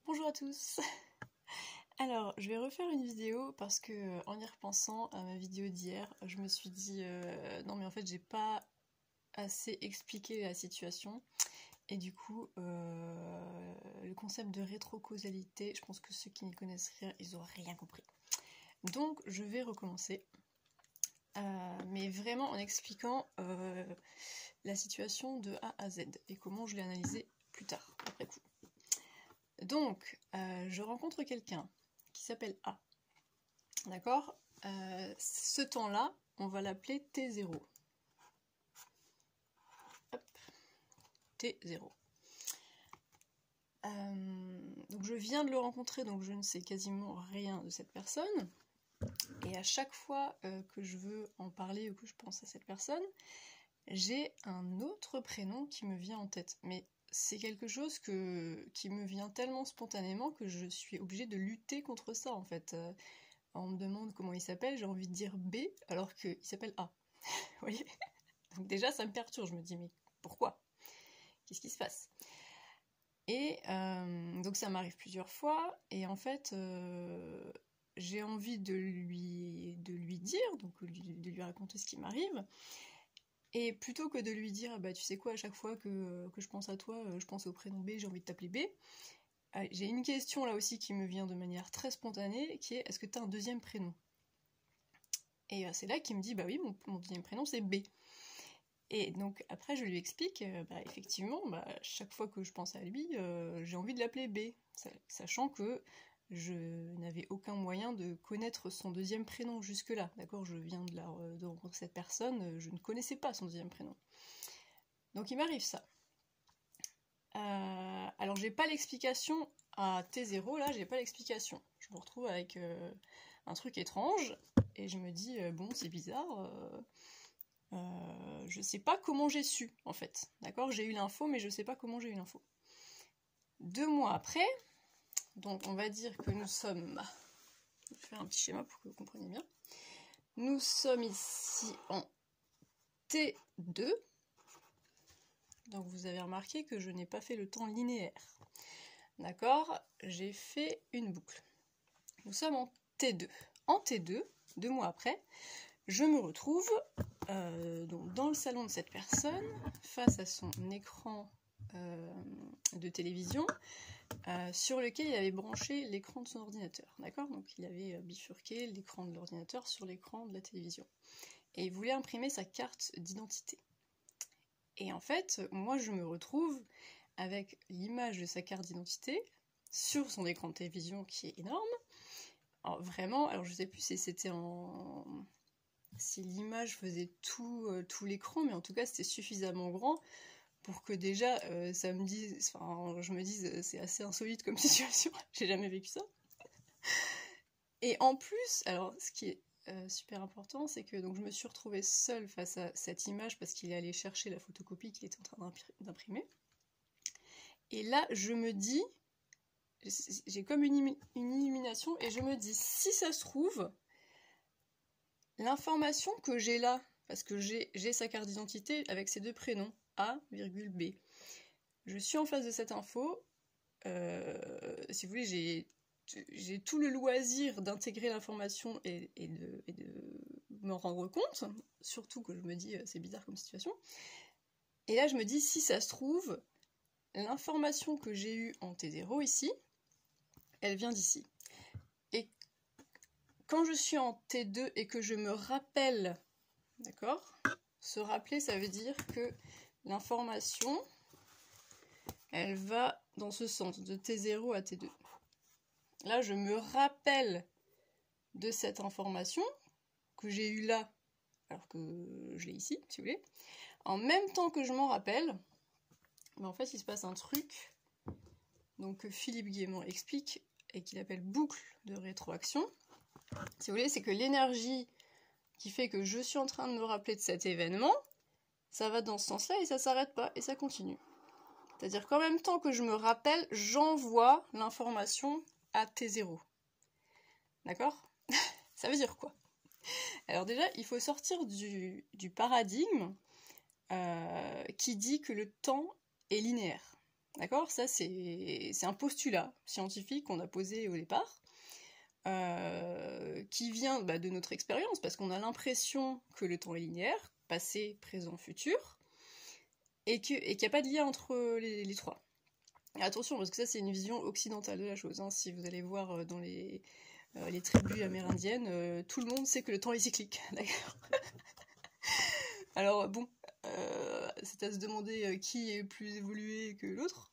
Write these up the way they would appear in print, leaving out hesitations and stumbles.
Bonjour à tous. Alors, je vais refaire une vidéo parce que en y repensant à ma vidéo d'hier, je me suis dit non mais en fait j'ai pas assez expliqué la situation et du coup le concept de rétrocausalité, je pense que ceux qui n'y connaissent rien, ils auraient rien compris. Donc je vais recommencer, mais vraiment en expliquant la situation de A à Z et comment je l'ai analysée plus tard, après coup. Donc, je rencontre quelqu'un qui s'appelle A. D'accord? Ce temps-là, on va l'appeler T0. Hop. T0. Donc je viens de le rencontrer, donc je ne sais quasiment rien de cette personne. Et à chaque fois que je veux en parler ou que je pense à cette personne, j'ai un autre prénom qui me vient en tête. Mais c'est quelque chose qui me vient tellement spontanément que je suis obligée de lutter contre ça en fait. On me demande comment il s'appelle, j'ai envie de dire B alors qu'il s'appelle A. Vous voyez? Donc déjà ça me perturbe, je me dis mais pourquoi? Qu'est-ce qui se passe? Et donc ça m'arrive plusieurs fois et en fait j'ai envie de lui dire, donc de lui raconter ce qui m'arrive. Et plutôt que de lui dire, bah tu sais quoi, à chaque fois que je pense à toi, je pense au prénom B, j'ai envie de t'appeler B, j'ai une question là aussi qui me vient de manière très spontanée, qui est, est-ce que tu as un deuxième prénom? Et c'est là qu'il me dit, bah oui, mon deuxième prénom c'est B. Et donc après je lui explique, bah effectivement, bah, chaque fois que je pense à lui, j'ai envie de l'appeler B, sachant que je n'avais aucun moyen de connaître son deuxième prénom jusque-là, d'accord? Je viens de rencontrer cette personne, je ne connaissais pas son deuxième prénom. Donc il m'arrive ça. Alors j'ai pas l'explication à T0, là j'ai pas l'explication. Je me retrouve avec un truc étrange, et je me dis, bon c'est bizarre, je sais pas comment j'ai su, en fait. D'accord? J'ai eu l'info, mais je sais pas comment j'ai eu l'info. 2 mois après, donc on va dire que nous sommes... Je vais faire un petit schéma pour que vous compreniez bien. Nous sommes ici en T2. Donc vous avez remarqué que je n'ai pas fait le temps linéaire. D'accord? J'ai fait une boucle. Nous sommes en T2. En T2, 2 mois après, je me retrouve donc dans le salon de cette personne, face à son écran de télévision, sur lequel il avait branché l'écran de son ordinateur. D'accord? Donc il avait bifurqué l'écran de l'ordinateur sur l'écran de la télévision. Et il voulait imprimer sa carte d'identité. Et en fait, moi je me retrouve avec l'image de sa carte d'identité sur son écran de télévision qui est énorme. Alors vraiment, alors je sais plus si c'était si l'image faisait tout l'écran, mais en tout cas c'était suffisamment grand pour que déjà ça me dise, enfin je me dise c'est assez insolite comme situation, j'ai jamais vécu ça. Et en plus, alors ce qui est super important, c'est que donc je me suis retrouvée seule face à cette image parce qu'il est allé chercher la photocopie qu'il était en train d'imprimer. Et là, je me dis, j'ai comme une illumination et je me dis, si ça se trouve, l'information que j'ai là, parce que j'ai sa carte d'identité avec ses deux prénoms, A, B. Je suis en face de cette info, si vous voulez, j'ai tout le loisir d'intégrer l'information et de m'en rendre compte, surtout que je me dis c'est bizarre comme situation. Et là je me dis si ça se trouve, l'information que j'ai eue en T0 ici, elle vient d'ici. Et quand je suis en T2 et que je me rappelle, d'accord, se rappeler ça veut dire que l'information, elle va dans ce sens, de T0 à T2. Là, je me rappelle de cette information que j'ai eue là, alors que je l'ai ici, si vous voulez. En même temps que je m'en rappelle, mais en fait, il se passe un truc donc, que Philippe Guillemont explique et qu'il appelle boucle de rétroaction. Si vous voulez, c'est que l'énergie qui fait que je suis en train de me rappeler de cet événement, ça va dans ce sens-là et ça s'arrête pas et ça continue. C'est-à-dire qu'en même temps que je me rappelle, j'envoie l'information à T0. D'accord? Ça veut dire quoi? Alors déjà, il faut sortir du paradigme qui dit que le temps est linéaire. D'accord? Ça, c'est un postulat scientifique qu'on a posé au départ, qui vient de notre expérience, parce qu'on a l'impression que le temps est linéaire, passé, présent, futur, et qu'il n'y a pas de lien entre les trois. Et attention, parce que ça, c'est une vision occidentale de la chose. Hein. Si vous allez voir dans les tribus amérindiennes, tout le monde sait que le temps est cyclique, d'accord? Alors bon, c'est à se demander qui est plus évolué que l'autre.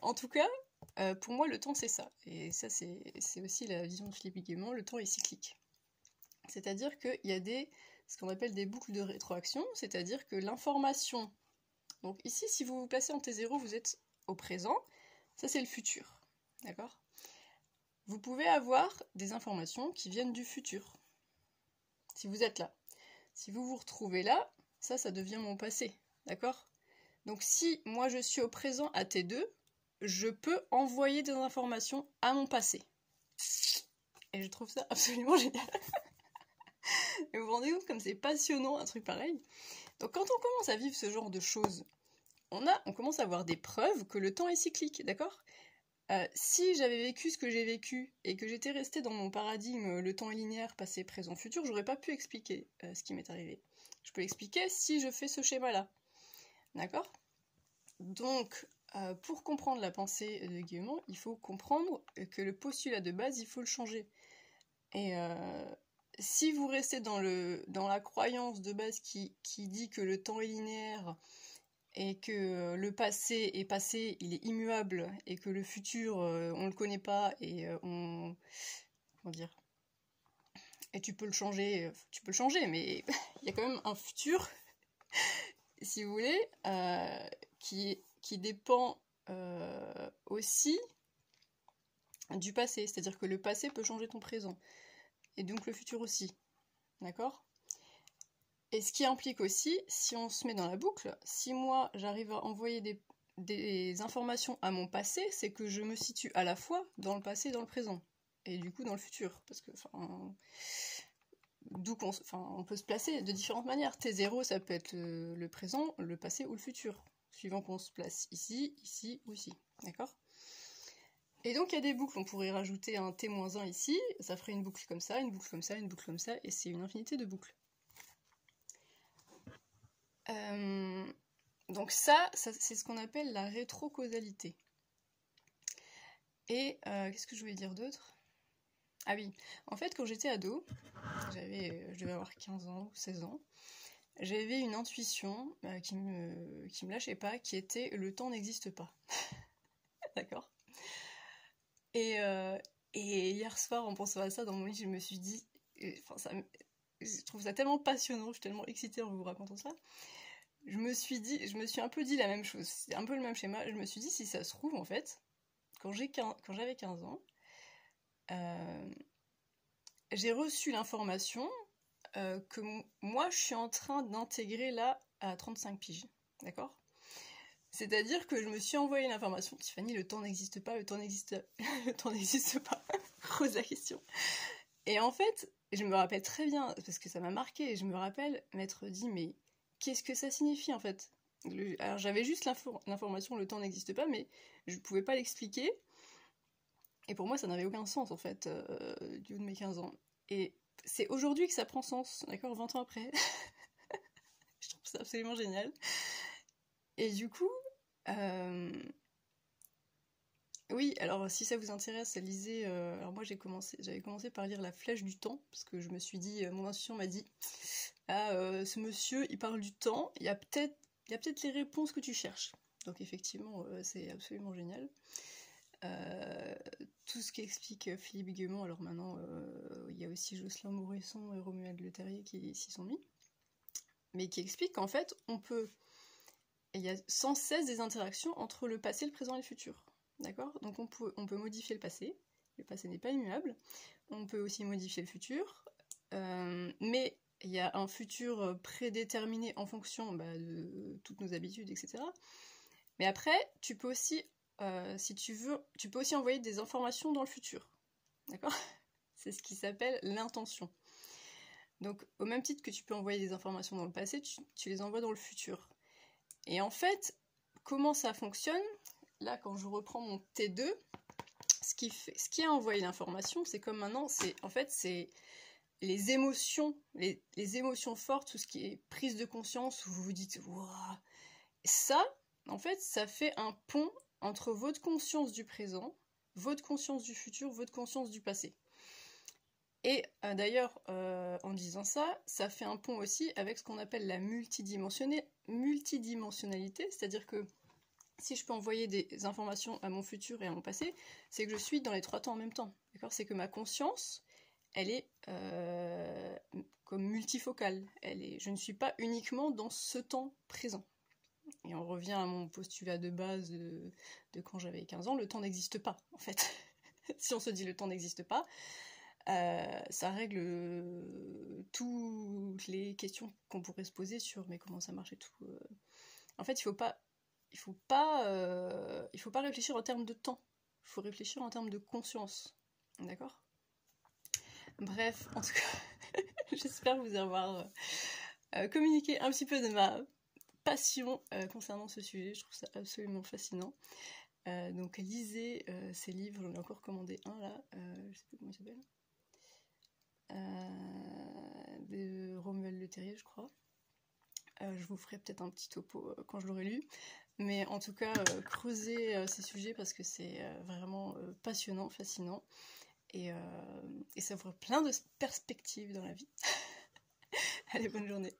En tout cas, pour moi, le temps, c'est ça. Et ça, c'est aussi la vision de Philippe Guillemont, le temps est cyclique. C'est-à-dire qu'il y a ce qu'on appelle des boucles de rétroaction, c'est-à-dire que l'information... Donc ici, si vous vous placez en T0, vous êtes au présent, ça c'est le futur, d'accord? Vous pouvez avoir des informations qui viennent du futur, si vous êtes là. Si vous vous retrouvez là, ça devient mon passé, d'accord? Donc si moi je suis au présent à T2, je peux envoyer des informations à mon passé. Et je trouve ça absolument génial. Et vous vous rendez compte comme c'est passionnant un truc pareil? Donc quand on commence à vivre ce genre de choses, on commence à avoir des preuves que le temps est cyclique, d'accord? Si j'avais vécu ce que j'ai vécu et que j'étais restée dans mon paradigme le temps est linéaire, passé, présent, futur, j'aurais pas pu expliquer ce qui m'est arrivé. Je peux l'expliquer si je fais ce schéma-là, d'accord? Donc, pour comprendre la pensée de Guillemot, il faut comprendre que le postulat de base, il faut le changer. Et si vous restez dans la croyance de base qui dit que le temps est linéaire et que le passé est passé, il est immuable, et que le futur, on le connaît pas, et comment dire, et tu peux le changer, mais il y a quand même un futur, si vous voulez, qui dépend aussi du passé, c'est-à-dire que le passé peut changer ton présent, et donc le futur aussi, d'accord? Et ce qui implique aussi, si on se met dans la boucle, si moi j'arrive à envoyer des informations à mon passé, c'est que je me situe à la fois dans le passé et dans le présent, et du coup dans le futur, parce que on peut se placer de différentes manières. T0, ça peut être le présent, le passé ou le futur, suivant qu'on se place ici, ici ou ici, d'accord? Et donc il y a des boucles, on pourrait rajouter un T-1 ici, ça ferait une boucle comme ça, une boucle comme ça, une boucle comme ça, et c'est une infinité de boucles. Donc ça c'est ce qu'on appelle la rétrocausalité. Et qu'est-ce que je voulais dire d'autre? Ah oui, en fait quand j'étais ado, je devais avoir 15 ans ou 16 ans, j'avais une intuition qui me lâchait pas, qui était le temps n'existe pas. D'accord? Et hier soir, en pensant à ça dans mon lit, je me suis dit, je trouve ça tellement passionnant, je suis tellement excitée en vous racontant ça. Je me suis un peu dit la même chose, c'est un peu le même schéma. Je me suis dit, si ça se trouve, en fait, quand j'avais 15 ans, j'ai reçu l'information que moi, je suis en train d'intégrer là à 35 piges, d'accord? C'est-à-dire que je me suis envoyé l'information, Tiffany, le temps n'existe pas, le temps n'existe pas. Pose la question. Et en fait, je me rappelle très bien, parce que ça m'a marqué, et je me rappelle m'être dit, mais qu'est-ce que ça signifie en fait? Alors j'avais juste l'information, le temps n'existe pas, mais je ne pouvais pas l'expliquer. Et pour moi, ça n'avait aucun sens en fait, du haut de mes 15 ans. Et c'est aujourd'hui que ça prend sens, d'accord, 20 ans après. Je trouve ça absolument génial. Et du coup, oui, alors si ça vous intéresse, lisez. Alors moi j'avais commencé par lire La Flèche du Temps, parce que je me suis dit, mon intuition m'a dit, ce monsieur il parle du temps, il y a peut-être les réponses que tu cherches. Donc effectivement, c'est absolument génial. Tout ce qu'explique Philippe Guillemot, alors maintenant il y a aussi Jocelyn Moresson et Romuald Le Terrier qui s'y sont mis, mais qui explique qu'en fait il y a sans cesse des interactions entre le passé, le présent et le futur. D'accord? Donc on peut modifier le passé n'est pas immuable, on peut aussi modifier le futur, mais il y a un futur prédéterminé en fonction de toutes nos habitudes, etc. Mais après, tu peux aussi, si tu veux, tu peux aussi envoyer des informations dans le futur. D'accord? C'est ce qui s'appelle l'intention. Donc au même titre que tu peux envoyer des informations dans le passé, tu les envoies dans le futur. Et en fait, comment ça fonctionne? là, quand je reprends mon T2, ce qui a envoyé l'information, c'est comme maintenant, en fait, c'est les émotions fortes, tout ce qui est prise de conscience, où vous vous dites « Waouh !» Ça, en fait, ça fait un pont entre votre conscience du présent, votre conscience du futur, votre conscience du passé. Et d'ailleurs, en disant ça, ça fait un pont aussi avec ce qu'on appelle la multidimensionnalité, c'est-à-dire que si je peux envoyer des informations à mon futur et à mon passé, c'est que je suis dans les 3 temps en même temps. D'accord ? C'est que ma conscience, elle est comme multifocale. Je ne suis pas uniquement dans ce temps présent. Et on revient à mon postulat de base de quand j'avais 15 ans, le temps n'existe pas, en fait. Si on se dit le temps n'existe pas, ça règle toutes les questions qu'on pourrait se poser sur mais comment ça marche et tout. En fait, il faut pas réfléchir en termes de temps. Il faut réfléchir en termes de conscience. D'accord ? Bref, en tout cas, j'espère vous avoir communiqué un petit peu de ma passion concernant ce sujet. Je trouve ça absolument fascinant. Donc lisez ces livres, j'en ai encore commandé un là, je sais plus comment il s'appelle. De Romuald Le Terrier, je crois. Je vous ferai peut-être un petit topo quand je l'aurai lu. Mais en tout cas, creusez ces sujets parce que c'est vraiment passionnant, fascinant. Et ça ouvre plein de perspectives dans la vie. Allez, bonne journée.